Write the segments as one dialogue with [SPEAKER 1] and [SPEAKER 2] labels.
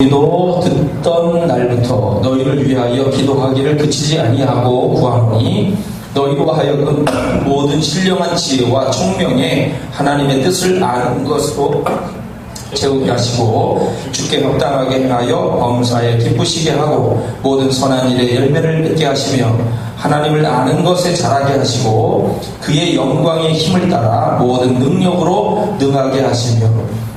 [SPEAKER 1] 너희도 듣던 날부터 너희를 위하여 기도하기를 그치지 아니하고 구하노니 너희로 하여금 모든 신령한 지혜와 총명에 하나님의 뜻을 아는 것으로 채우게 하시고 주께 합당하게 행하여 범사에 기쁘시게 하고 모든 선한 일에 열매를 맺게 하시며 하나님을 아는 것에 자라게 하시고 그의 영광의 힘을 따라 모든 능력으로 능하게 하시며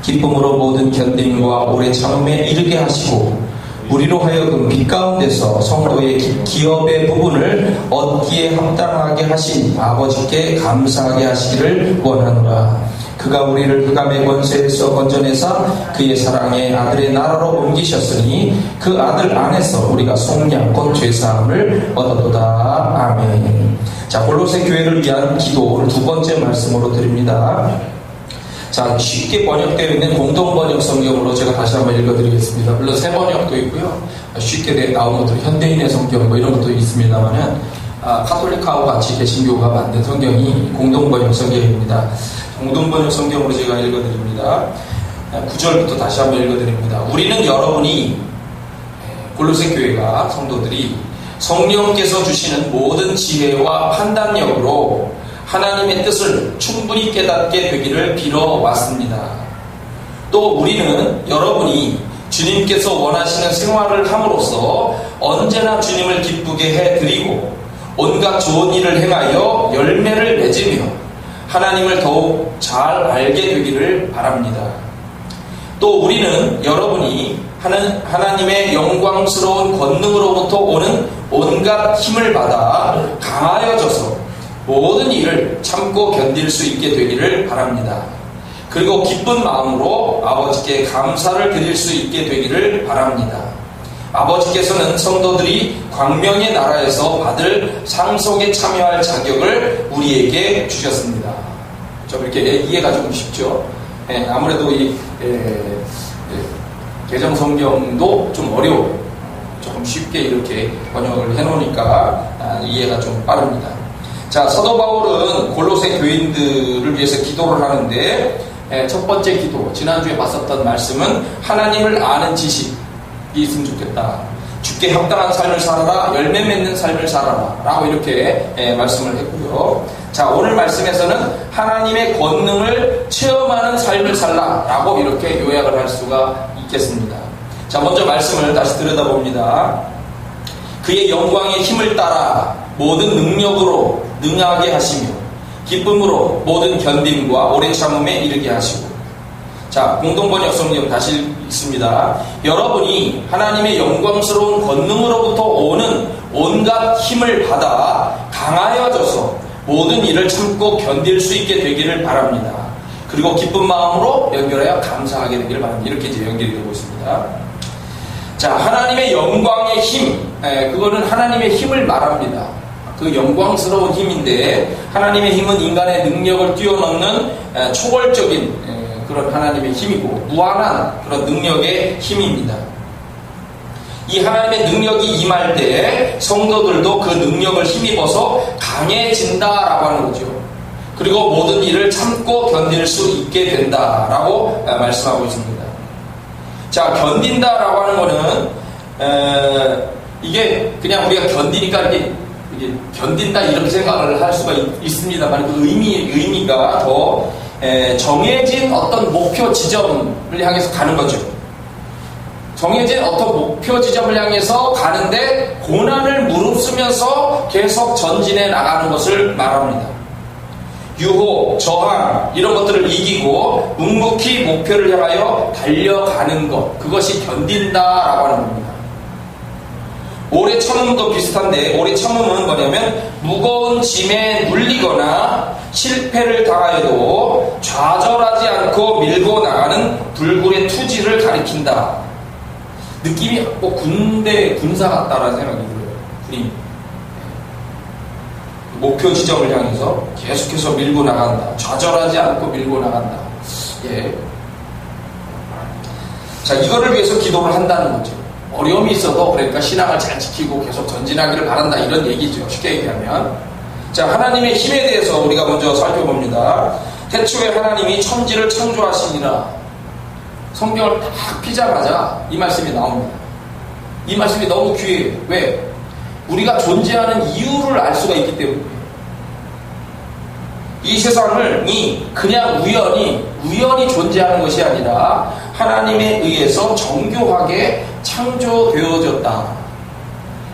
[SPEAKER 1] 기쁨으로 모든 견딤과 오래 참음에 이르게 하시고 우리로 하여금 빛 가운데서 성도의 기업의 부분을 얻기에 합당하게 하신 아버지께 감사하게 하시기를 원하노라. 그가 우리를 흑암의 권세에서 건져내사 그의 사랑의 아들의 나라로 옮기셨으니 그 아들 안에서 우리가 속량 곧 죄사함을 얻었도다. 아멘. 자, 골로새 교회를 위한 기도 두 번째 말씀으로 드립니다. 자, 쉽게 번역되어 있는 공동번역 성경으로 제가 다시 한번 읽어드리겠습니다. 물론 새 번역도 있고요. 쉽게 나온 것들, 현대인의 성경 뭐 이런 것도 있습니다만은 카톨릭하고 같이 개신교가 만든 성경이 공동번역 성경입니다. 공동번역 성경으로 제가 읽어드립니다. 9절부터 다시 한번 읽어드립니다. 우리는 여러분이 골로새 교회가 성도들이 성령께서 주시는 모든 지혜와 판단력으로 하나님의 뜻을 충분히 깨닫게 되기를 빌어왔습니다. 또 우리는 여러분이 주님께서 원하시는 생활을 함으로써 언제나 주님을 기쁘게 해드리고 온갖 좋은 일을 행하여 열매를 맺으며 하나님을 더욱 잘 알게 되기를 바랍니다. 또 우리는 여러분이 하나님의 영광스러운 권능으로부터 오는 온갖 힘을 받아 강하여져서 모든 일을 참고 견딜 수 있게 되기를 바랍니다. 그리고 기쁜 마음으로 아버지께 감사를 드릴 수 있게 되기를 바랍니다. 아버지께서는 성도들이 광명의 나라에서 받을 상속에 참여할 자격을 우리에게 주셨습니다. 좀 이렇게 이해가 조금 쉽죠? 아무래도 이 개정 성경도 좀 어려워요. 조금 쉽게 이렇게 번역을 해놓으니까 이해가 좀 빠릅니다. 자, 사도 바울은 골로새 교인들을 위해서 기도를 하는데 첫 번째 기도, 지난주에 봤었던 말씀은 하나님을 아는 지식이 있으면 좋겠다. 주께 합당한 삶을 살아라, 열매 맺는 삶을 살아라 라고 이렇게 말씀을 했고요. 자, 오늘 말씀에서는 하나님의 권능을 체험하는 삶을 살라 라고 이렇게 요약을 할 수가 있겠습니다. 자, 먼저 말씀을 다시 들여다봅니다. 그의 영광의 힘을 따라 모든 능력으로 능하게 하시며 기쁨으로 모든 견딤과 오래 참음에 이르게 하시고. 자, 공동번역 성경 다시 읽습니다. 여러분이 하나님의 영광스러운 권능으로부터 오는 온갖 힘을 받아 강하여져서 모든 일을 참고 견딜 수 있게 되기를 바랍니다. 그리고 기쁜 마음으로 연결하여 감사하게 되기를 바랍니다. 이렇게 이제 연결이 되고 있습니다. 자, 하나님의 영광의 힘, 그거는 하나님의 힘을 말합니다. 그 영광스러운 힘인데 하나님의 힘은 인간의 능력을 뛰어넘는 초월적인 그런 하나님의 힘이고 무한한 그런 능력의 힘입니다. 이 하나님의 능력이 임할 때 성도들도 그 능력을 힘입어서 강해진다라고 하는 거죠. 그리고 모든 일을 참고 견딜 수 있게 된다라고 말씀하고 있습니다. 자, 견딘다라고 하는 거는 이게 그냥 우리가 견디니까 이게 견딘다 이렇게 생각을 할 수가 있습니다만 그 의미가 더 정해진 어떤 목표 지점을 향해서 가는 거죠. 정해진 어떤 목표 지점을 향해서 가는데 고난을 무릅쓰면서 계속 전진해 나가는 것을 말합니다. 유혹, 저항 이런 것들을 이기고 묵묵히 목표를 향하여 달려가는 것, 그것이 견딘다라고 하는 겁니다. 오래 참음도 비슷한데 오래 참음은 뭐냐면 무거운 짐에 눌리거나 실패를 당하여도 좌절하지 않고 밀고 나가는 불굴의 투지를 가리킨다. 느낌이 뭐 군사 같다라는 생각이 들어요. 군인. 목표 지점을 향해서 계속해서 밀고 나간다. 좌절하지 않고 밀고 나간다. 예. 자, 이거를 위해서 기도를 한다는 거죠. 어려움이 있어도 그러니까 신앙을 잘 지키고 계속 전진하기를 바란다 이런 얘기죠. 쉽게 얘기하면. 자, 하나님의 힘에 대해서 우리가 먼저 살펴봅니다. 태초에 하나님이 천지를 창조하시니라. 성경을 딱 피자마자 이 말씀이 나옵니다. 이 말씀이 너무 귀해요. 왜? 우리가 존재하는 이유를 알 수가 있기 때문이에요. 이 세상이 그냥 우연히 존재하는 것이 아니라 하나님에 의해서 정교하게 창조되어졌다.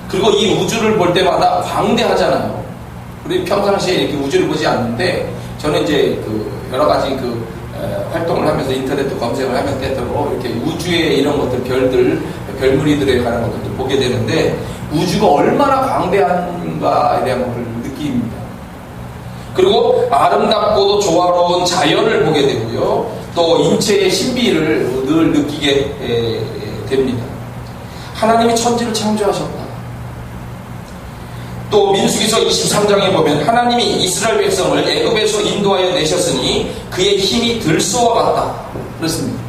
[SPEAKER 1] 그리고 이 우주를 볼 때마다 광대하잖아요. 우리 평상시에 이렇게 우주를 보지 않는데, 저는 이제 여러 가지 활동을 하면서 인터넷도 검색을 하면 때때로 이렇게 우주의 이런 것들, 별무리들에 관한 것들도 보게 되는데, 우주가 얼마나 광대한가에 대한 것을 느낍니다. 그리고 아름답고도 조화로운 자연을 보게 되고요. 또 인체의 신비를 늘 느끼게 됩니다. 하나님이 천지를 창조하셨다. 또 민수기서 23장에 보면 하나님이 이스라엘 백성을 애굽에서 인도하여 내셨으니 그의 힘이 들소와 같다. 그렇습니다.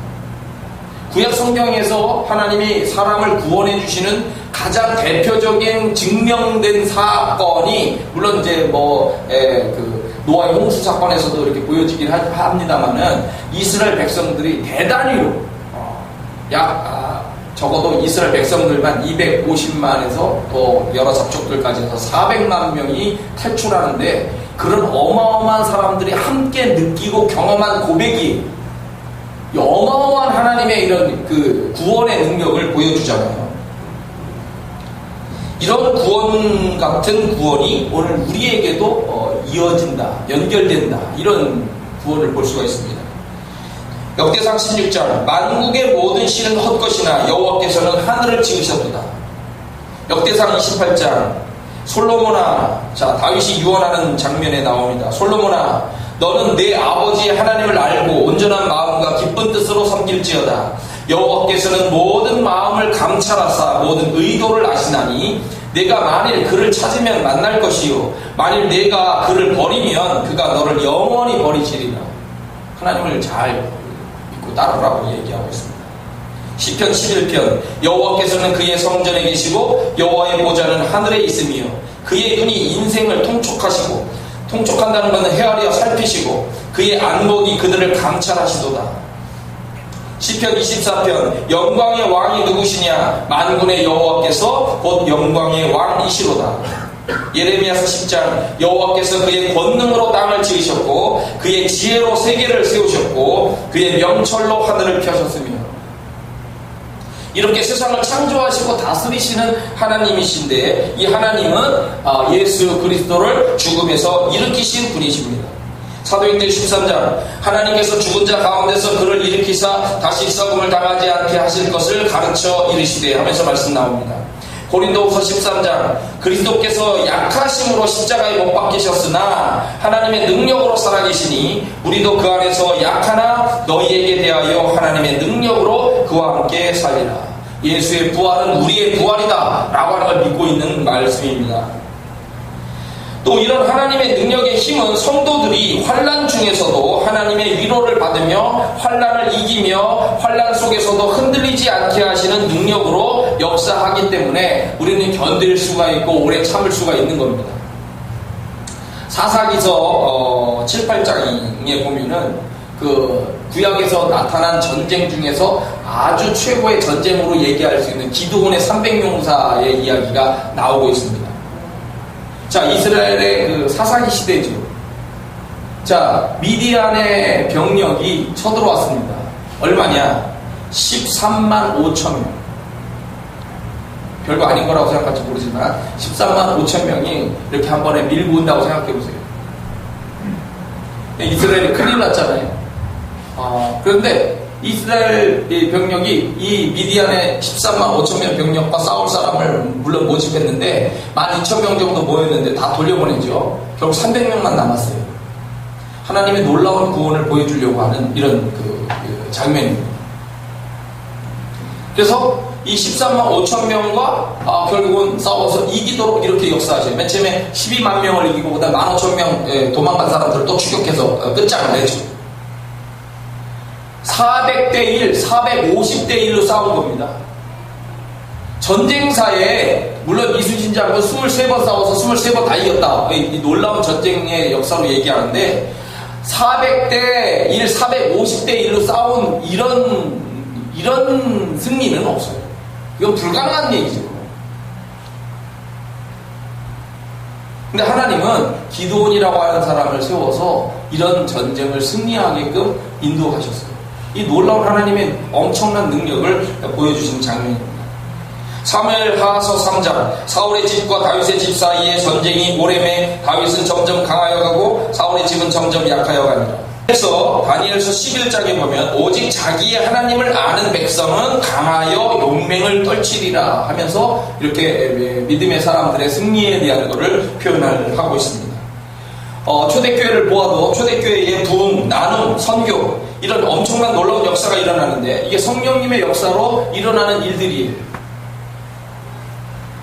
[SPEAKER 1] 구약 성경에서 하나님이 사람을 구원해 주시는 가장 대표적인 증명된 사건이, 물론 이제 노아의 홍수 사건에서도 이렇게 보여지긴 합니다만은, 이스라엘 백성들이 대단히 적어도 이스라엘 백성들만 250만에서 또 여러 잡족들까지 해서 400만 명이 탈출하는데, 그런 어마어마한 사람들이 함께 느끼고 경험한 고백이 어마어마한 하나님의 이런 구원의 능력을 보여주잖아요. 이런 구원 같은 구원이 오늘 우리에게도 이어진다, 연결된다, 이런 구원을 볼 수가 있습니다. 역대상 16장, 만국의 모든 신은 헛것이나 여호와께서는 하늘을 지으셨도다. 역대상 28장, 솔로몬아, 자, 다윗이 유언하는 장면에 나옵니다. 솔로몬아, 너는 내 아버지의 하나님을 알고 온전한 마음과 기쁜 뜻으로 섬길지어다. 여호와께서는 모든 마음을 감찰하사 모든 의도를 아시나니 내가 만일 그를 찾으면 만날 것이요 만일 내가 그를 버리면 그가 너를 영원히 버리시리라. 하나님을 잘 믿고 따르라고 얘기하고 있습니다. 시편 11편, 여호와께서는 그의 성전에 계시고 여호와의 보좌는 하늘에 있으며 그의 눈이 인생을 통촉한다는 것은 헤아려 살피시고 그의 안목이 그들을 감찰하시도다. 시편 24편, 영광의 왕이 누구시냐? 만군의 여호와께서 곧 영광의 왕이시로다. 예레미야서 10장, 여호와께서 그의 권능으로 땅을 지으셨고 그의 지혜로 세계를 세우셨고 그의 명철로 하늘을 펴셨으며, 이렇게 세상을 창조하시고 다스리시는 하나님이신데, 이 하나님은 예수 그리스도를 죽음에서 일으키신 분이십니다. 사도행전 13장, 하나님께서 죽은 자 가운데서 그를 일으키사 다시 썩음을 당하지 않게 하실 것을 가르쳐 이르시되 하면서 말씀 나옵니다. 고린도후서 13장, 그리스도께서 약하심으로 십자가에 못 박히셨으나 하나님의 능력으로 살아계시니 우리도 그 안에서 약하나 너희에게 대하여 하나님의 능력으로 그와 함께 살리라. 예수의 부활은 우리의 부활이다 라고 하는 걸 믿고 있는 말씀입니다. 또 이런 하나님의 능력의 힘은 성도들이 환난 중에서도 하나님의 위로를 받으며 환난을 이기며 환난 속에서도 흔들리지 않게 하시는 능력으로 역사하기 때문에 우리는 견딜 수가 있고 오래 참을 수가 있는 겁니다. 사사기서 7, 8장에 보면은 구약에서 나타난 전쟁 중에서 아주 최고의 전쟁으로 얘기할 수 있는 기드온의 300용사의 이야기가 나오고 있습니다. 자, 이스라엘의 사사기 시대죠. 자, 미디안의 병력이 쳐들어왔습니다. 얼마냐? 13만 5천 명. 별거 아닌 거라고 생각할지 모르지만 13만 5천 명이 이렇게 한 번에 밀고 온다고 생각해 보세요. 이스라엘이 큰일 났잖아요. 그런데 이스라엘 병력이 이 미디안의 13만 5천 명 병력과 싸울 사람을 물론 모집했는데 12,000명 정도 모였는데 다 돌려보내죠. 결국 300명만 남았어요. 하나님의 놀라운 구원을 보여주려고 하는 이런 장면입니다. 그래서 이 13만 5천 명과 결국은 싸워서 이기도록 이렇게 역사하셔요. 맨 처음에 12만 명을 이기고 그다음 15,000명 도망간 사람들을 또 추격해서 끝장을 내죠. 400대 1, 450대 1로 싸운 겁니다. 전쟁사에 물론 이순신 장군 23번 싸워서 23번 다 이겼다. 이 놀라운 전쟁의 역사로 얘기하는데 400대 1, 450대 1로 싸운 이런 이런 승리는 없어요. 이건 불가능한 얘기죠. 근데 하나님은 기드온이라고 하는 사람을 세워서 이런 전쟁을 승리하게끔 인도하셨어요. 이 놀라운 하나님의 엄청난 능력을 보여주신 장면입니다. 사무엘하서 3장 사울의 집과 다윗의 집 사이에 전쟁이 오래매 다윗은 점점 강하여 가고 사울의 집은 점점 약하여 가니라. 그래서 다니엘서 11장에 보면 오직 자기의 하나님을 아는 백성은 강하여 용맹을 떨치리라 하면서 이렇게 믿음의 사람들의 승리에 대한 것을 표현을 하고 있습니다. 초대교회를 보아도 초대교회의 부흥, 나눔, 선교 이런 엄청난 놀라운 역사가 일어나는데 이게 성령님의 역사로 일어나는 일들이에요.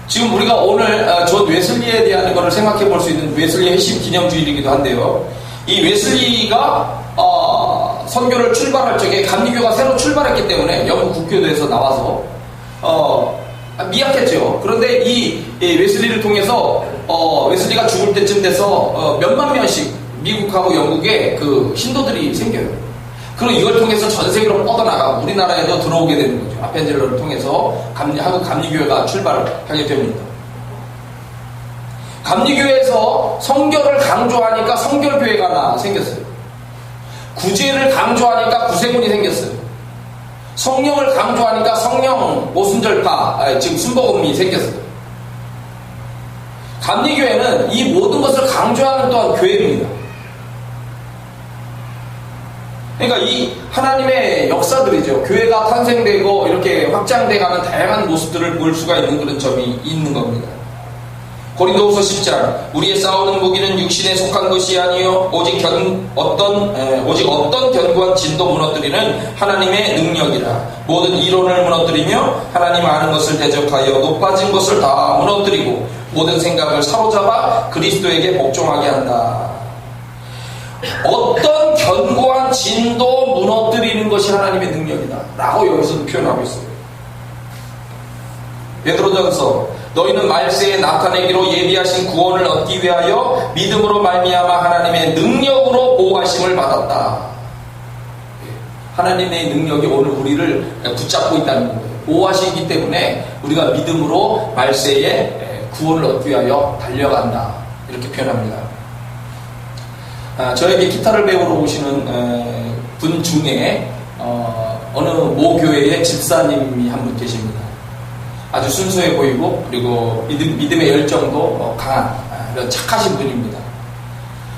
[SPEAKER 1] 지금 우리가 오늘 존 웨슬리에 대한 것을 생각해 볼 수 있는 웨슬리 회심 기념주일이기도 한데요. 이 웨슬리가 선교를 출발할 적에 감리교가 새로 출발했기 때문에 영국 국교도에서 나와서 미약했죠. 그런데 이 웨슬리를 통해서 웨슬리가 죽을 때쯤 돼서 몇만 명씩 미국하고 영국에 그 신도들이 생겨요. 그리고 이걸 통해서 전 세계로 뻗어나가고 우리나라에도 들어오게 되는 거죠. 아펜젤러를 통해서 한국 감리교회가 출발을 하게 됩니다. 감리교회에서 성결을 강조하니까 성결교회가 하나 생겼어요. 구제를 강조하니까 구세군이 생겼어요. 성령을 강조하니까 성령 모순절파, 지금 순복음이 생겼어요. 감리교회는 이 모든 것을 강조하는 또한 교회입니다. 그러니까 이 하나님의 역사들이죠. 교회가 탄생되고 이렇게 확장돼가는 다양한 모습들을 볼 수가 있는 그런 점이 있는 겁니다. 고린도후서 10장 우리의 싸우는 무기는 육신에 속한 것이 아니요 오직 어떤 견고한 진도 무너뜨리는 하나님의 능력이라. 모든 이론을 무너뜨리며 하나님 아는 것을 대적하여 높아진 것을 다 무너뜨리고 모든 생각을 사로잡아 그리스도에게 복종하게 한다. 어떤 견고한 진도 무너뜨리는 것이 하나님의 능력이다 라고 여기서도 표현하고 있어요. 베드로전서 너희는 말세에 나타내기로 예비하신 구원을 얻기 위하여 믿음으로 말미암아 하나님의 능력으로 보호하심을 받았다. 하나님의 능력이 오늘 우리를 붙잡고 있다는 거예요. 보호하시기 때문에 우리가 믿음으로 말세에 구원을 얻기 위하여 달려간다 이렇게 표현합니다. 저에게 기타를 배우러 오시는 분 중에 어느 모 교회의 집사님이 한 분 계십니다. 아주 순수해 보이고 그리고 믿음의 열정도 강한 그런 착하신 분입니다.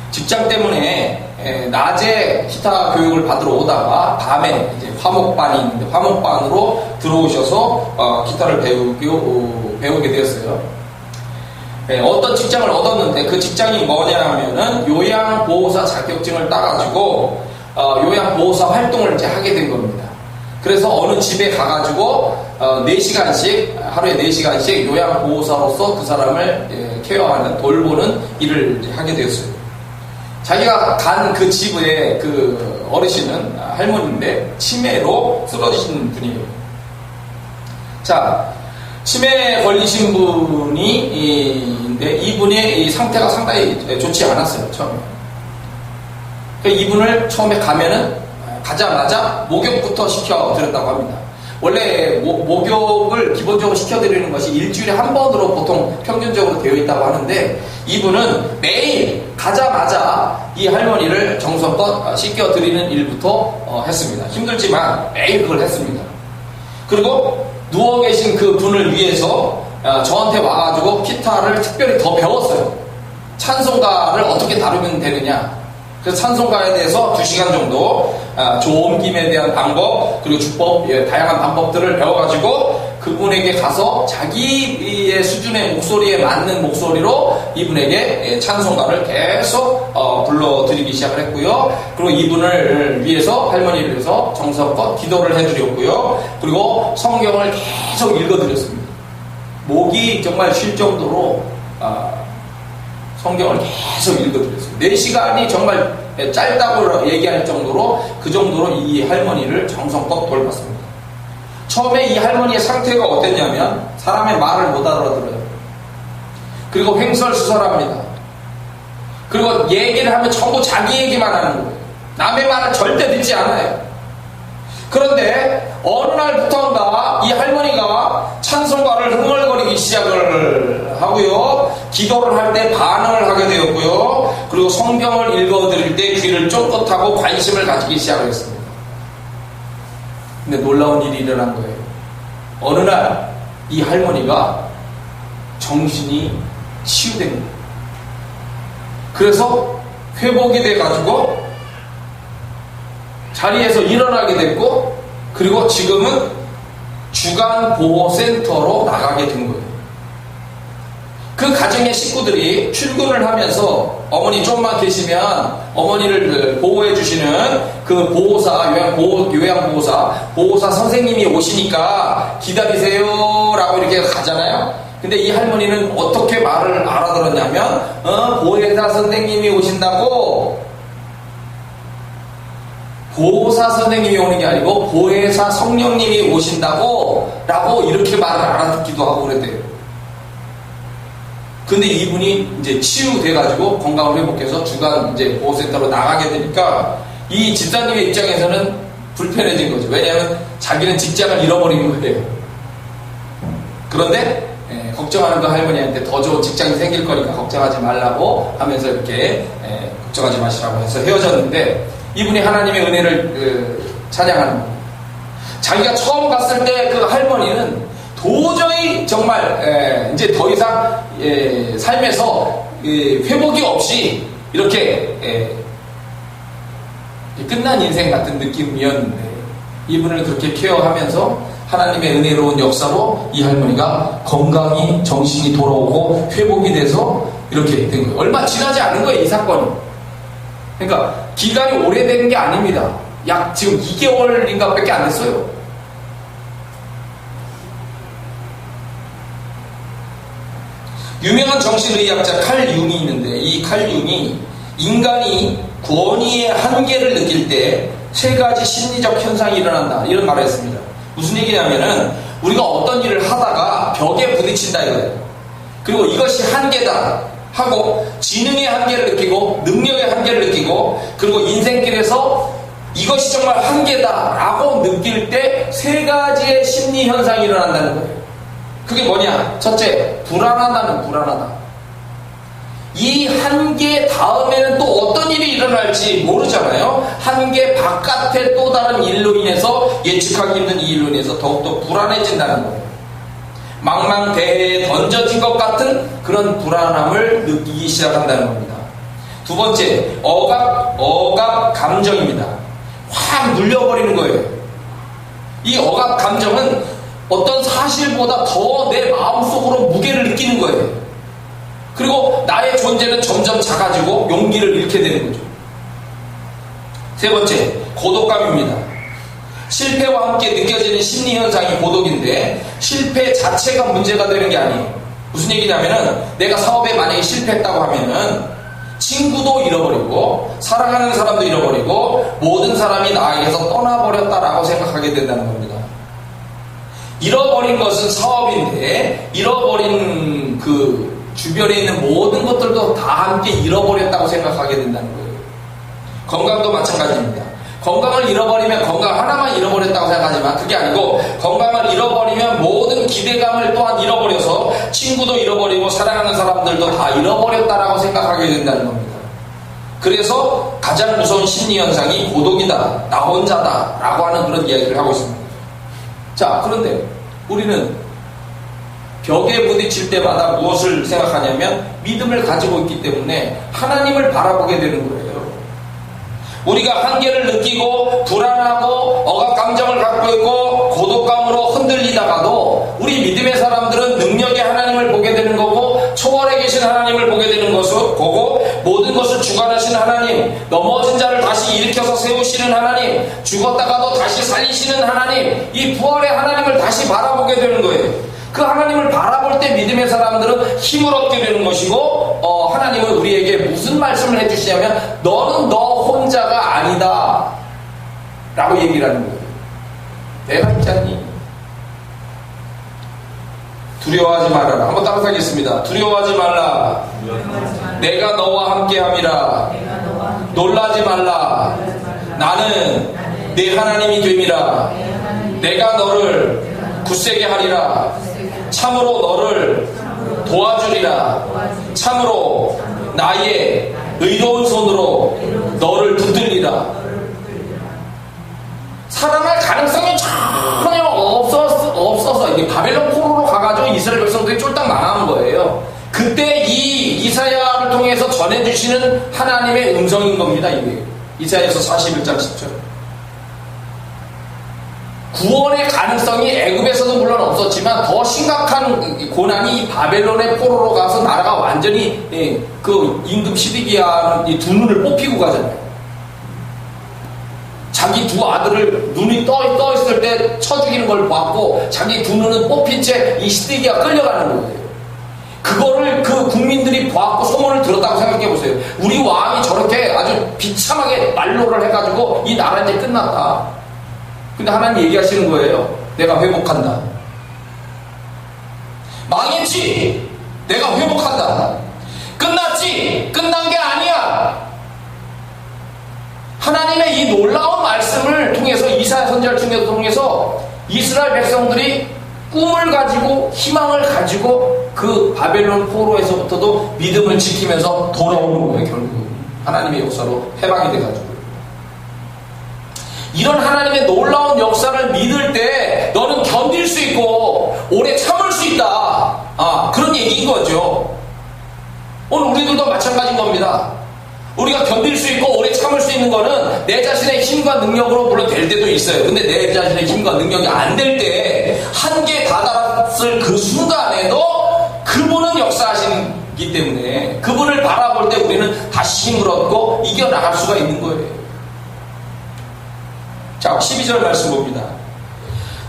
[SPEAKER 1] 직장 때문에 낮에 기타 교육을 받으러 오다가 밤에 이제 화목반이 있는데 화목반으로 들어오셔서 기타를 배우게 되었어요. 어떤 직장을 얻었는데 그 직장이 뭐냐면은 요양보호사 자격증을 따가지고 요양보호사 활동을 이제 하게 된 겁니다. 그래서 어느 집에 가가지고 4시간씩 하루에 4시간씩 요양보호사로서 그 사람을 케어하는 돌보는 일을 하게 되었어요. 자기가 간 그 집의 그 어르신은 할머니인데 치매로 쓰러지신 분이에요. 자, 치매에 걸리신 분인데 이분의 상태가 상당히 좋지 않았어요. 처음에. 이분을 처음에 가자마자 목욕부터 시켜드렸다고 합니다. 원래 목욕을 기본적으로 시켜드리는 것이 일주일에 한 번으로 보통 평균적으로 되어 있다고 하는데 이분은 매일 가자마자 이 할머니를 정성껏 씻겨드리는 일부터 했습니다. 힘들지만 매일 그걸 했습니다. 그리고 누워 계신 그 분을 위해서 저한테 와가지고 기타를 특별히 더 배웠어요. 찬송가를 어떻게 다루면 되느냐. 그래서 찬송가에 대해서 2시간 정도 조옮김에 대한 방법 그리고 주법 다양한 방법들을 배워가지고 그분에게 가서 자기의 수준의 목소리에 맞는 목소리로 이분에게 찬송가를 계속 불러드리기 시작을 했고요. 그리고 이분을 위해서 할머니를 위해서 정성껏 기도를 해드렸고요. 그리고 성경을 계속 읽어드렸습니다. 목이 정말 쉴 정도로 성경을 계속 읽어드렸어요. 4시간이 정말 짧다고 얘기할 정도로 그 정도로 이 할머니를 정성껏 돌봤습니다. 처음에 이 할머니의 상태가 어땠냐면 사람의 말을 못 알아들어요. 그리고 횡설수설합니다. 그리고 얘기를 하면 전부 자기 얘기만 하는 거예요. 남의 말을 절대 듣지 않아요. 그런데 어느 날부터인가 이 할머니가 찬송가를 흥얼거리기 시작을 하고요. 기도를 할 때 반응을 하게 되었고요. 그리고 성경을 읽어드릴 때 귀를 쫑긋하고 관심을 가지기 시작을 했습니다. 근데 놀라운 일이 일어난 거예요. 어느 날 이 할머니가 정신이 치유된 거예요. 그래서 회복이 돼가지고 자리에서 일어나게 됐고, 그리고 지금은 주간보호센터로 나가게 된 거예요. 그 가정의 식구들이 출근을 하면서 어머니 좀만 계시면 어머니를 보호해 주시는 그 보호사, 요양보호사 선생님이 오시니까 기다리세요 라고 이렇게 가잖아요. 근데 이 할머니는 어떻게 말을 알아들었냐면 보호사 선생님이 오신다고, 보호사 선생님이 오는 게 아니고 보혜사 성령님이 오신다고 라고 이렇게 말을 알아듣기도 하고 그랬대요. 근데 이분이 이제 치유돼가지고 건강을 회복해서 주간 이제 보호센터로 나가게 되니까 이 집사님의 입장에서는 불편해진 거죠. 왜냐하면 자기는 직장을 잃어버린 거예요. 그런데 걱정하는 그 할머니한테 더 좋은 직장이 생길 거니까 걱정하지 말라고 하면서 이렇게 걱정하지 마시라고 해서 헤어졌는데, 이분이 하나님의 은혜를 찬양하는 거예요. 자기가 처음 갔을 때 그 할머니는 도저히 정말 이제 더 이상 삶에서 회복이 없이 이렇게 끝난 인생 같은 느낌이었는데, 이분을 그렇게 케어하면서 하나님의 은혜로운 역사로 이 할머니가 건강이, 정신이 돌아오고 회복이 돼서 이렇게 된 거예요. 얼마 지나지 않은 거예요, 이 사건이. 그러니까 기간이 오래된 게 아닙니다. 약 지금 2개월인가 밖에 안 됐어요. 유명한 정신의학자 칼 융이 있는데, 이 칼 융이 인간이 권위의 한계를 느낄 때 3가지 심리적 현상이 일어난다, 이런 말을 했습니다. 무슨 얘기냐면은 우리가 어떤 일을 하다가 벽에 부딪힌다 이거예요. 그리고 이것이 한계다 하고 지능의 한계를 느끼고 능력의 한계를 느끼고, 그리고 인생길에서 이것이 정말 한계다 라고 느낄 때 3가지의 심리 현상이 일어난다는 거예요. 그게 뭐냐? 첫째, 불안하다는 불안하다. 이 한계 다음에는 또 어떤 일이 일어날지 모르잖아요. 한계 바깥의 또 다른 일로 인해서, 예측하기 힘든 이 일로 인해서 더욱더 불안해진다는 거예요. 망망대해에 던져진 것 같은 그런 불안함을 느끼기 시작한다는 겁니다. 2번째, 억압 감정입니다. 확 눌려버리는 거예요. 이 억압 감정은 어떤 사실보다 더 내 마음속으로 무게를 느끼는 거예요. 그리고 나의 존재는 점점 작아지고 용기를 잃게 되는 거죠. 3번째, 고독감입니다. 실패와 함께 느껴지는 심리현상이 고독인데, 실패 자체가 문제가 되는 게 아니에요. 무슨 얘기냐면은 내가 사업에 만약에 실패했다고 하면은 친구도 잃어버리고 사랑하는 사람도 잃어버리고 모든 사람이 나에게서 떠나버렸다라고 생각하게 된다는 겁니다. 잃어버린 것은 사업인데, 잃어버린 그 주변에 있는 모든 것들도 다 함께 잃어버렸다고 생각하게 된다는 거예요. 건강도 마찬가지입니다. 건강을 잃어버리면 건강 하나만 잃어버렸다고 생각하지만 그게 아니고, 건강을 잃어버리면 모든 기대감을 또한 잃어버려서 친구도 잃어버리고 사랑하는 사람들도 다 잃어버렸다라고 생각하게 된다는 겁니다. 그래서 가장 무서운 심리현상이 고독이다, 나 혼자다 라고 하는 그런 이야기를 하고 있습니다. 자, 그런데 우리는 벽에 부딪힐 때마다 무엇을 생각하냐면 믿음을 가지고 있기 때문에 하나님을 바라보게 되는 거예요. 우리가 한계를 느끼고 불안하고 억압 감정을 갖고 있고 고독감으로 흔들리다가도 우리 믿음의 사람들은 능력의 하나님을 보게 되는 거고, 초월에 계신 하나님을 보게 되는 것을 보고, 모든 것을 주관하시는 하나님, 넘어진 자를 다시 일으켜서 세우시는 하나님, 죽었다가도 다시 살리시는 하나님, 이 부활의 하나님을 다시 바라보게 되는 거예요. 그 하나님을 바라볼 때 믿음의 사람들은 힘을 얻게 되는 것이고, 하나님은 우리에게 무슨 말씀을 해주시냐면 너는 너 혼자가 아니다 라고 얘기를 하는 거예요. 내가 있지 않니? 두려워하지 말아라. 한번 따라하겠습니다. 두려워하지 말라. 내가 너와 함께함이라. 놀라지 말라. 나는 내 하나님이 됨이라. 내가 너를 굳세게 하리라. 참으로 너를 도와주리라. 참으로 나의 의로운 손으로 너를 붙들리라. 살아날 가능성이 전혀 없어서 이게 바벨론 포로로 가가지고 이스라엘 백성들이 쫄딱 망한 거예요. 그때 이 이사야를 통해서 전해주시는 하나님의 음성인 겁니다. 이게 이사야서 41장 10절. 구원의 가능성이 애굽에서도 물론 없었지만 더 심각한 고난이 바벨론의 포로로 가서 나라가 완전히 그 임금 시드기야 두 눈을 뽑히고 가잖아요. 자기 두 아들을 눈이 떠 있을 때 쳐 죽이는 걸 봤고 자기 두 눈은 뽑힌 채 이 시드기야 끌려가는 거예요. 그거를 그 국민들이 보았고 소문을 들었다고 생각해 보세요. 우리 왕이 저렇게 아주 비참하게 말로를 해가지고 이 나라 이제 끝났다. 근데 하나님 얘기하시는 거예요. 내가 회복한다. 망했지? 내가 회복한다. 끝났지? 끝난 게 아니야. 하나님의 이 놀라운 말씀을 통해서 이사야 선지자를 통해서 이스라엘 백성들이 꿈을 가지고 희망을 가지고 그 바벨론 포로에서부터도 믿음을 지키면서 돌아오는 거예요. 결국 하나님의 역사로 해방이 돼가지고 이런 하나님의 놀라운 역사를 믿을 때 너는 견딜 수 있고 오래 참을 수 있다. 그런 얘기인 거죠. 오늘 우리들도 마찬가지인 겁니다. 우리가 견딜 수 있고 오래 참을 수 있는 거는 내 자신의 힘과 능력으로 물론 될 때도 있어요. 근데 내 자신의 힘과 능력이 안 될 때 한계에 다다랐을 그 순간에도 그분은 역사하시기 때문에 그분을 바라볼 때 우리는 다시 힘을 얻고 이겨나갈 수가 있는 거예요. 자, 12절 말씀 봅니다.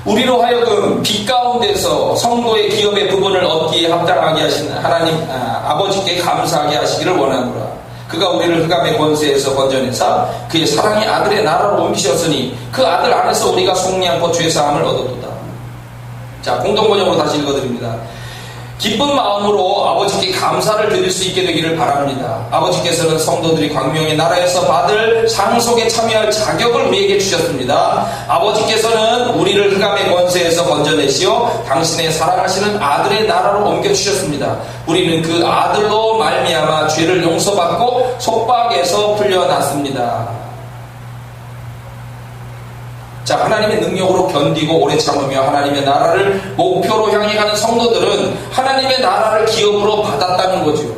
[SPEAKER 1] 우리로 하여금 빛 가운데서 성도의 기업의 부분을 얻기에 합당하게 하신 하나님 아버지께 감사하게 하시기를 원하노라. 그가 우리를 흑암의 권세에서 건져내사 그의 사랑의 아들의 나라로 옮기셨으니 그 아들 안에서 우리가 속리 않고 죄사함을 얻었도다. 자, 공동번역으로 다시 읽어드립니다. 기쁜 마음으로 아버지께 감사를 드릴 수 있게 되기를 바랍니다. 아버지께서는 성도들이 광명의 나라에서 받을 상속에 참여할 자격을 우리에게 주셨습니다. 아버지께서는 우리를 흑암의 권세에서 건져내시어 당신의 사랑하시는 아들의 나라로 옮겨주셨습니다. 우리는 그 아들로 말미암아 죄를 용서받고 속박에서 풀려났습니다. 자, 하나님의 능력으로 견디고 오래 참으며 하나님의 나라를 목표로 향해 가는 성도들은 하나님의 나라를 기업으로 받았다는 거죠.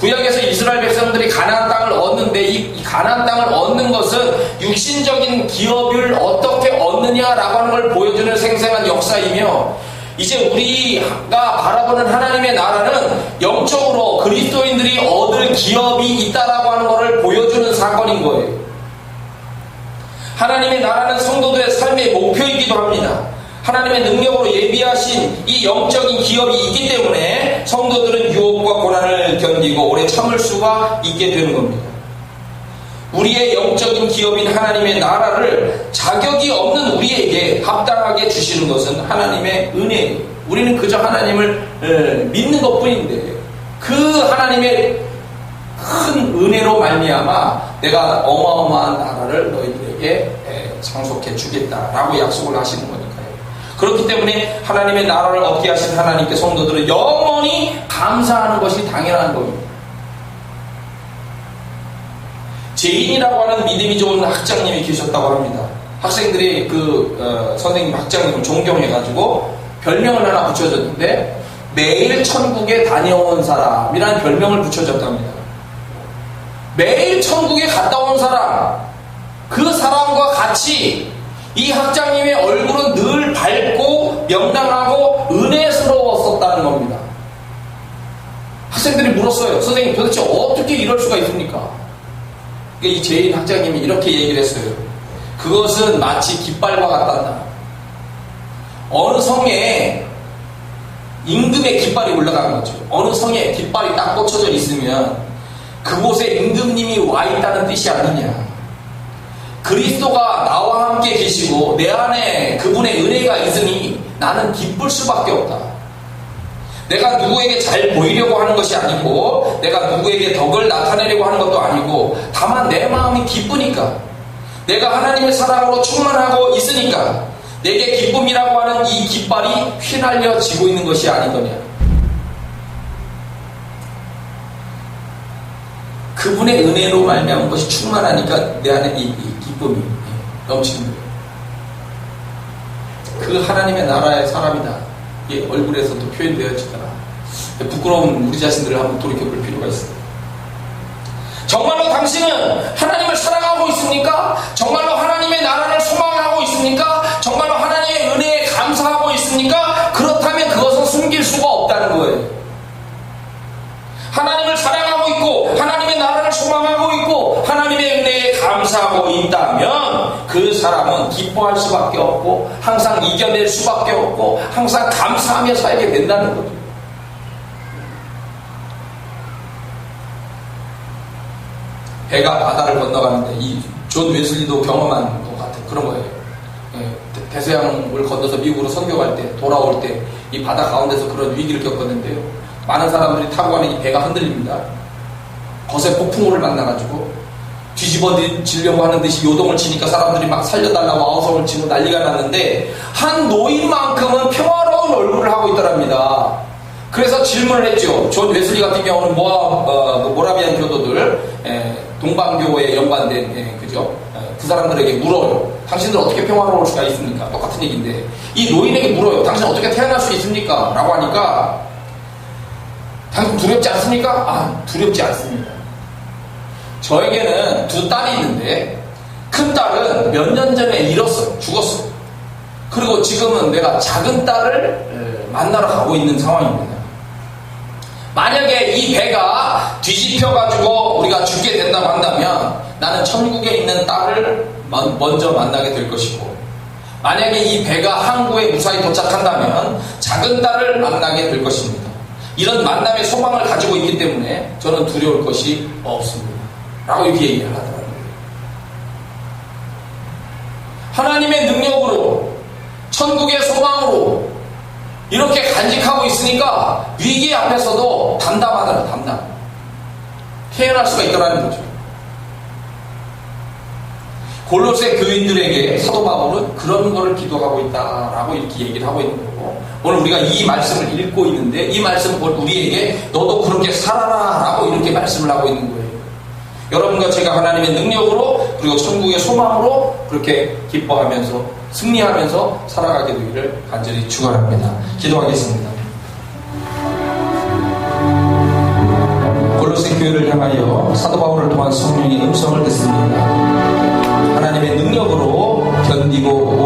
[SPEAKER 1] 구약에서 이스라엘 백성들이 가나안 땅을 얻는데 이 가나안 땅을 얻는 것은 육신적인 기업을 어떻게 얻느냐라고 하는 걸 보여주는 생생한 역사이며 이제 우리가 바라보는 하나님의 나라는 영적으로 그리스도인들이 얻을 기업이 있다라고 하는 것을 보여주는 사건인 거예요. 하나님의 나라는 성도들의 삶의 목표이기도 합니다. 하나님의 능력으로 예비하신 이 영적인 기업이 있기 때문에 성도들은 유혹과 고난을 견디고 오래 참을 수가 있게 되는 겁니다. 우리의 영적인 기업인 하나님의 나라를 자격이 없는 우리에게 합당하게 주시는 것은 하나님의 은혜예요. 우리는 그저 하나님을 믿는 것뿐인데 그 하나님의 큰 은혜로 말미암아 내가 어마어마한 나라를 너희들에게 상속해 주겠다라고 약속을 하시는 거니까요. 그렇기 때문에 하나님의 나라를 얻게 하신 하나님께 성도들은 영원히 감사하는 것이 당연한 겁니다. 제인이라고 하는 믿음이 좋은 학장님이 계셨다고 합니다. 학생들이 선생님 학장님을 존경해가지고 별명을 하나 붙여줬는데 매일 천국에 다녀온 사람이라는 별명을 붙여줬답니다. 매일 천국에 갔다 온 사람, 그 사람과 같이 이 학장님의 얼굴은 늘 밝고 명랑하고 은혜스러웠었다는 겁니다. 학생들이 물었어요. 선생님 도대체 어떻게 이럴 수가 있습니까? 이 제인 학장님이 이렇게 얘기를 했어요. 그것은 마치 깃발과 같단다. 어느 성에 임금의 깃발이 올라간 거죠. 어느 성에 깃발이 딱 꽂혀져 있으면 그곳에 임금님이 와 있다는 뜻이 아니냐. 그리스도가 나와 함께 계시고 내 안에 그분의 은혜가 있으니 나는 기쁠 수밖에 없다. 내가 누구에게 잘 보이려고 하는 것이 아니고 내가 누구에게 덕을 나타내려고 하는 것도 아니고 다만 내 마음이 기쁘니까 내가 하나님의 사랑으로 충만하고 있으니까 내게 기쁨이라고 하는 이 깃발이 휘날려지고 있는 것이 아니더냐. 그분의 은혜로 말미암은 것이 충만하니까 내 안에 이 기쁨이 넘치는 거예요. 그 하나님의 나라의 사람이다. 이게 얼굴에서도 표현되어지더라. 부끄러운 우리 자신들을 한번 돌이켜볼 필요가 있습니다. 정말로 당신은 하나님을 사랑하고 있습니까? 정말로 하나님의 나라를 소망하고 있습니까? 정말로 하나님의 은혜에 감사하고 있습니까? 그렇다면 그것은 숨길 수가 없다는 거예요. 하나님을 사랑하고 있고 하나님의 나라를 소망하고 있고 하나님의 은혜에 감사하고 있다면 그 사람은 기뻐할 수밖에 없고 항상 이겨낼 수밖에 없고 항상 감사하며 살게 된다는 거죠. 배가 바다를 건너가는데 이 존 웨슬리도 경험한 것 같은 그런 거예요. 대서양을 건너서 미국으로 선교갈 때 돌아올 때 이 바다 가운데서 그런 위기를 겪었는데요. 많은 사람들이 타고 가는 이 배가 흔들립니다. 거센 폭풍우를 만나가지고 뒤집어지려고 하는 듯이 요동을 치니까 사람들이 막 살려달라고 아우성을 치고 난리가 났는데 한 노인만큼은 평화로운 얼굴을 하고 있더랍니다. 그래서 질문을 했죠. 존 웨슬리 같은 경우는 모라비안 교도들 동방교에 연관된 그죠? 그 사람들에게 물어요. 당신들 어떻게 평화로울 수가 있습니까? 똑같은 얘기인데 이 노인에게 물어요. 당신 어떻게 태어날 수 있습니까? 라고 하니까 당신 두렵지 않습니까? 아, 두렵지 않습니다. 저에게는 두 딸이 있는데 큰 딸은 몇 년 전에 잃었어요. 죽었어요. 그리고 지금은 내가 작은 딸을 만나러 가고 있는 상황입니다. 만약에 이 배가 뒤집혀가지고 우리가 죽게 된다고 한다면 나는 천국에 있는 딸을 먼저 만나게 될 것이고 만약에 이 배가 항구에 무사히 도착한다면 작은 딸을 만나게 될 것입니다. 이런 만남의 소망을 가지고 있기 때문에 저는 두려울 것이 없습니다. 라고 이렇게 얘기를 하더라고요. 하나님의 능력으로 천국의 소망으로 이렇게 간직하고 있으니까 위기 앞에서도 담담하더라. 담담. 태어날 수가 있더라는 거죠. 골로새 교인들에게 사도 바울은 그런 거를 기도하고 있다라고 이렇게 얘기를 하고 있는 거고 오늘 우리가 이 말씀을 읽고 있는데 이 말씀은 우리에게 너도 그렇게 살아라 라고 이렇게 말씀을 하고 있는 거예요. 여러분과 제가 하나님의 능력으로 그리고 천국의 소망으로 그렇게 기뻐하면서 승리하면서 살아가게 되기를 간절히 축원합니다. 기도하겠습니다. 골로새 교회를 향하여 사도 바울을 통한 성령의 음성을 듣습니다. 하나님의 능력으로 견디고